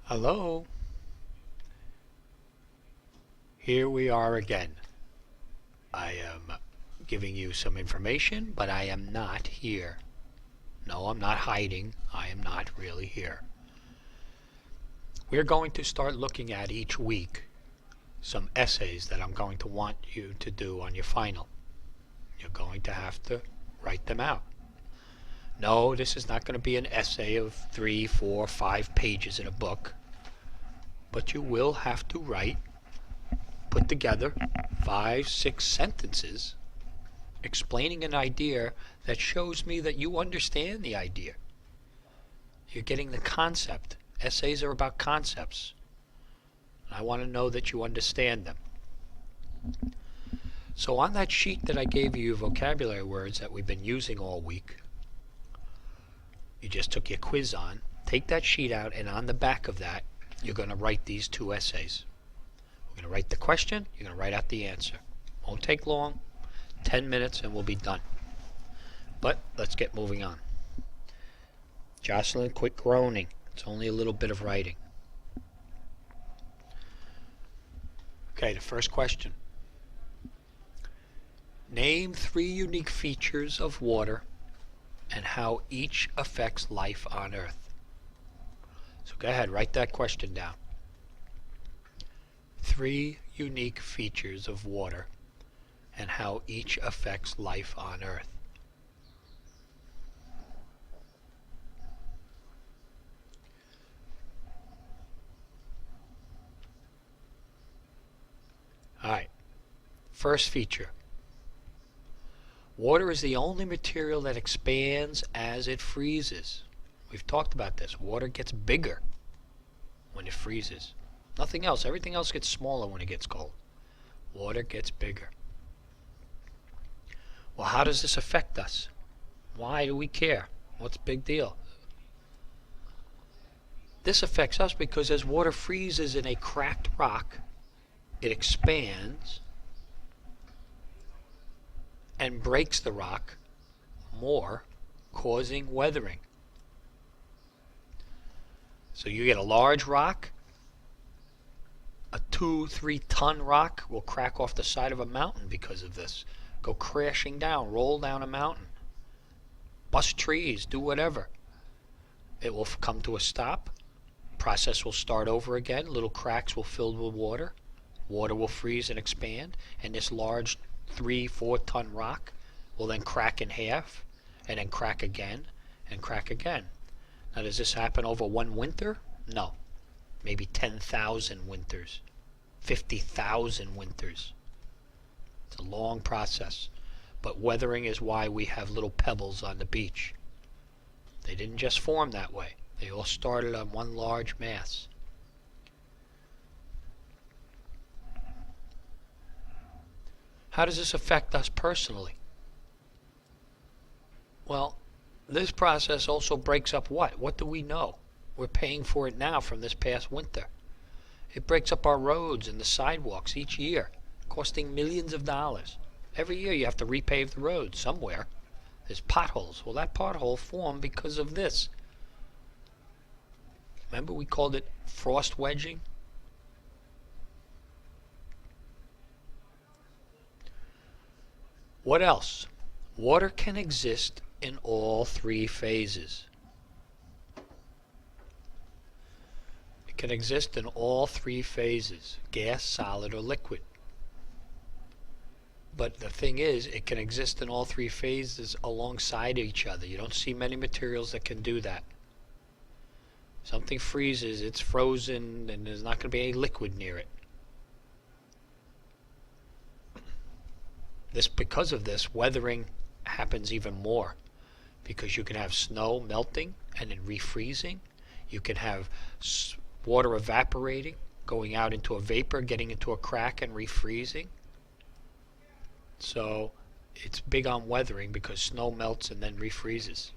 Hello, here we are again. I am giving you some information, but I am not here. No, I'm not hiding. I am not really here. We're going to start looking at each week some essays that I'm going to want you to do on your final. You're going to have to write them out. No, this is not going to be an essay of 3, 4, 5 pages in a book, but you will have to put together 5, 6 sentences explaining an idea that shows me that you understand the idea. You're getting the concept. Essays are about concepts. I want to know that you understand them. So on that sheet that I gave you, vocabulary words that we've been using all week, you just took your quiz on, take that sheet out, and on the back of that, you're going to write these 2 essays. We're going to write the question, you're going to write out the answer. Won't take long, 10 minutes and we'll be done. But let's get moving on. Jocelyn, quit groaning. It's only a little bit of writing. Okay, the first question. Name 3 unique features of water and how each affects life on Earth. So go ahead, write that question down. 3 unique features of water and how each affects life on Earth. Alright, first feature. Water is the only material that expands as it freezes. We've talked about this. Water gets bigger when it freezes. Nothing else. Everything else gets smaller when it gets cold. Water gets bigger. Well, how does this affect us? Why do we care? What's the big deal? This affects us because as water freezes in a cracked rock, it expands and breaks the rock more, causing weathering. So you get a large rock, a 2-3 ton rock will crack off the side of a mountain because of this. Go crashing down, roll down a mountain, bust trees, do whatever. It will come to a stop. Process will start over again. Little cracks will fill with water. Water will freeze and expand, and this large 3-4 ton rock will then crack in half, and then crack again, and crack again. Now, does this happen over one winter? No. Maybe 10,000 winters, 50,000 winters. It's a long process. But weathering is why we have little pebbles on the beach. They didn't just form that way. They all started on one large mass. How does this affect us personally? Well, this process also breaks up what? What do we know? We're paying for it now from this past winter. It breaks up our roads and the sidewalks each year, costing millions of dollars. Every year you have to repave the road somewhere. There's potholes. Well, that pothole formed because of this. Remember we called it frost wedging? What else? Water can exist in all 3 phases. It can exist in all 3 phases, gas, solid, or liquid. But the thing is, it can exist in all 3 phases alongside each other. You don't see many materials that can do that. Something freezes, it's frozen, and there's not going to be any liquid near it. Because of this, weathering happens even more, because you can have snow melting and then refreezing. You can have water evaporating, going out into a vapor, getting into a crack and refreezing. So it's big on weathering because snow melts and then refreezes.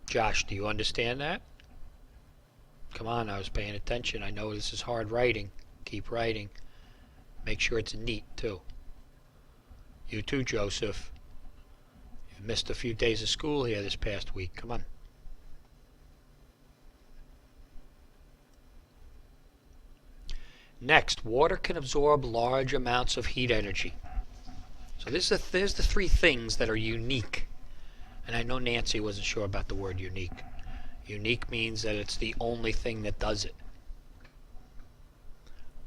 Josh, do you understand that? Come on, I was paying attention. I know this is hard writing. Keep writing. Make sure it's neat, too. You too, Joseph. You've missed a few days of school here this past week. Come on. Next, water can absorb large amounts of heat energy. So there's the three things that are unique. And I know Nancy wasn't sure about the word unique. Unique means that it's the only thing that does it.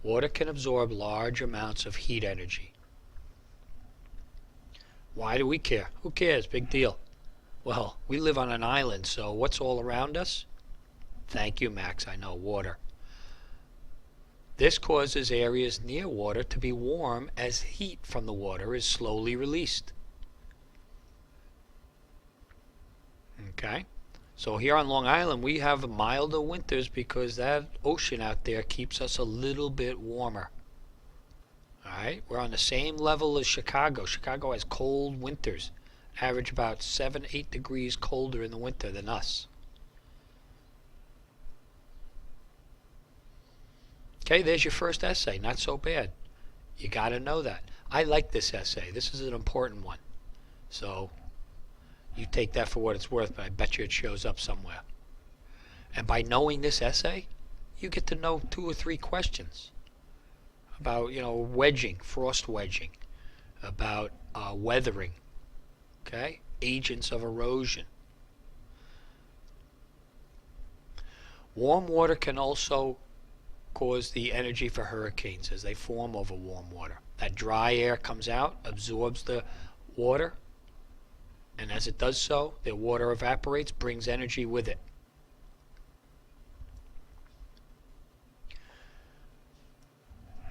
Water can absorb large amounts of heat energy. Why do we care? Who cares? Big deal. Well, we live on an island, so what's all around us? Thank you, Max. I know, water. This causes areas near water to be warm as heat from the water is slowly released. Okay? So here on Long Island, we have milder winters because that ocean out there keeps us a little bit warmer. Alright? We're on the same level as Chicago. Chicago has cold winters. Average about 7-8 degrees colder in the winter than us. Okay, there's your first essay. Not so bad. You got to know that. I like this essay. This is an important one. So you take that for what it's worth, but I bet you it shows up somewhere. And by knowing this essay, you get to know 2 or 3 questions about, wedging, frost wedging, about weathering, okay, agents of erosion. Warm water can also cause the energy for hurricanes as they form over warm water. That dry air comes out, absorbs the water, and as it does so, the water evaporates, brings energy with it.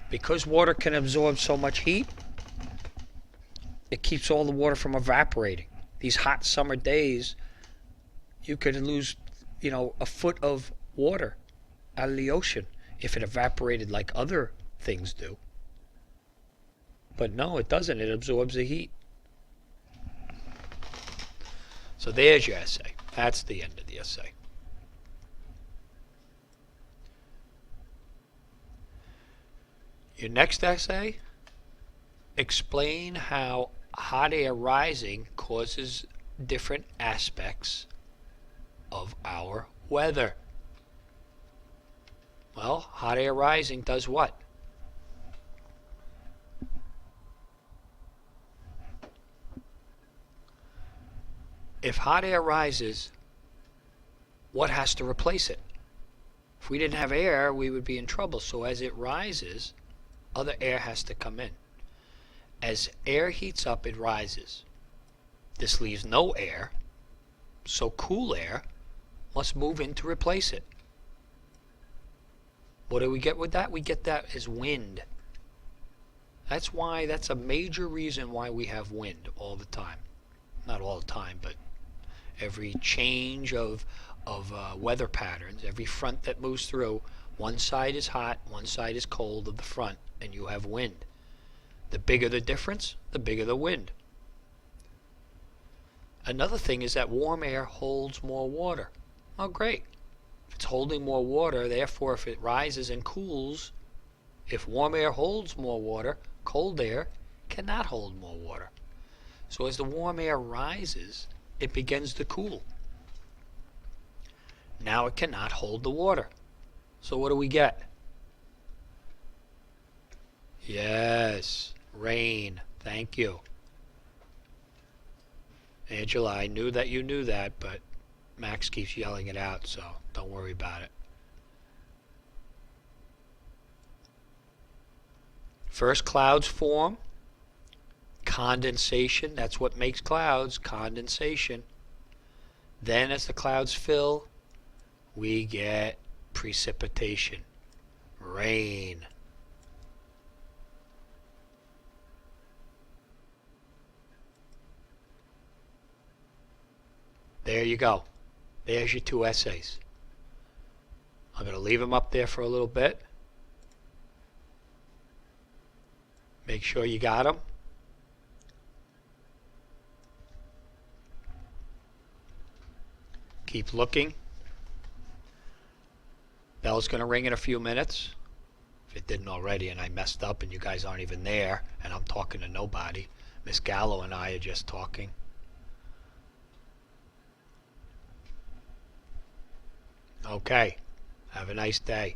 Because water can absorb so much heat, it keeps all the water from evaporating. These hot summer days, you could lose, a foot of water out of the ocean if it evaporated like other things do. But no, it doesn't. It absorbs the heat. So there's your essay. That's the end of the essay. Your next essay, explain how hot air rising causes different aspects of our weather. Well, hot air rising does what? If hot air rises, what has to replace it? If we didn't have air, we would be in trouble. So as it rises, other air has to come in. As air heats up, it rises. This leaves no air, so cool air must move in to replace it. What do we get with that? We get that as wind. That's a major reason why we have wind all the time. Not all the time, but every change of weather patterns, every front that moves through, one side is hot, one side is cold of the front, and you have wind. The bigger the difference, the bigger the wind. Another thing is that warm air holds more water. Oh, great. If it's holding more water, therefore if it rises and cools, if warm air holds more water, cold air cannot hold more water. So as the warm air rises, it begins to cool. Now it cannot hold the water. So what do we get? Yes, rain. Thank you. Angela, I knew that you knew that, but Max keeps yelling it out, so don't worry about it. First, clouds form. Condensation, that's what makes clouds, condensation. Then as the clouds fill, we get precipitation, rain. There you go. There's your 2 essays. I'm going to leave them up there for a little bit. Make sure you got them. Keep looking. Bell's going to ring in a few minutes. If it didn't already and I messed up and you guys aren't even there and I'm talking to nobody. Miss Gallo and I are just talking. Okay. Have a nice day.